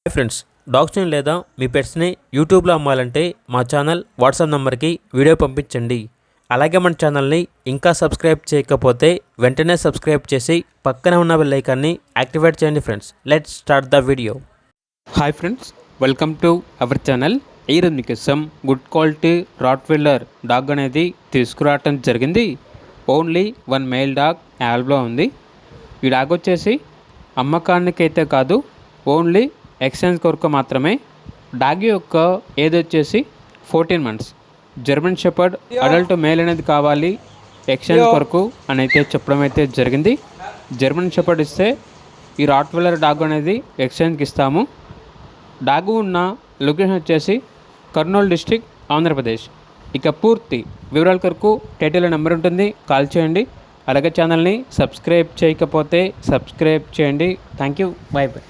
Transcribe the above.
Hi friends, డాగ్స్ని లేదా మీ పెట్స్ని యూట్యూబ్లో అమ్మాలంటే మా ఛానల్ వాట్సాప్ నెంబర్కి వీడియో పంపించండి. అలాగే మన ఛానల్ని ఇంకా సబ్స్క్రైబ్ చేయకపోతే వెంటనే సబ్స్క్రైబ్ చేసి పక్కనే ఉన్న బెల్ ఐకాన్ని యాక్టివేట్ చేయండి friends. Let's start the video. Hi friends, welcome to our channel. ఈరోజు మీకోసం గుడ్ క్వాలిటీ రాట్వీలర్ డాగ్ అనేది తీసుకురావటం జరిగింది. ఓన్లీ వన్ మేల్ డాగ్ యాల్బ్లో ఉంది. ఈ డాగ్ వచ్చేసి అమ్మకానికైతే కాదు, ఓన్లీ ఎక్స్చేంజ్ కొరకు మాత్రమే. డాగ్ యొక్క ఏజ్ వచ్చేసి 14 months. German shepherd adult male అనేది కావాలి ఎక్స్చేంజ్ కొరకు అని అయితే చెప్పడం అయితే జరిగింది. జర్మన్ షెపర్డ్ ఇస్తే ఈ రాట్వీలర్ డాగ్ అనేది ఎక్స్చేంజ్కి ఇస్తాము. డాగ్ ఉన్న లొకేషన్ వచ్చేసి కర్నూలు డిస్ట్రిక్ట్, ఆంధ్రప్రదేశ్. ఇక పూర్తి వివరాల కొరకు టైటిల్ నెంబర్ ఉంటుంది, కాల్ చేయండి. అలాగే ఛానల్ని సబ్స్క్రైబ్ చేయకపోతే సబ్స్క్రైబ్ చేయండి. Thank you, by by.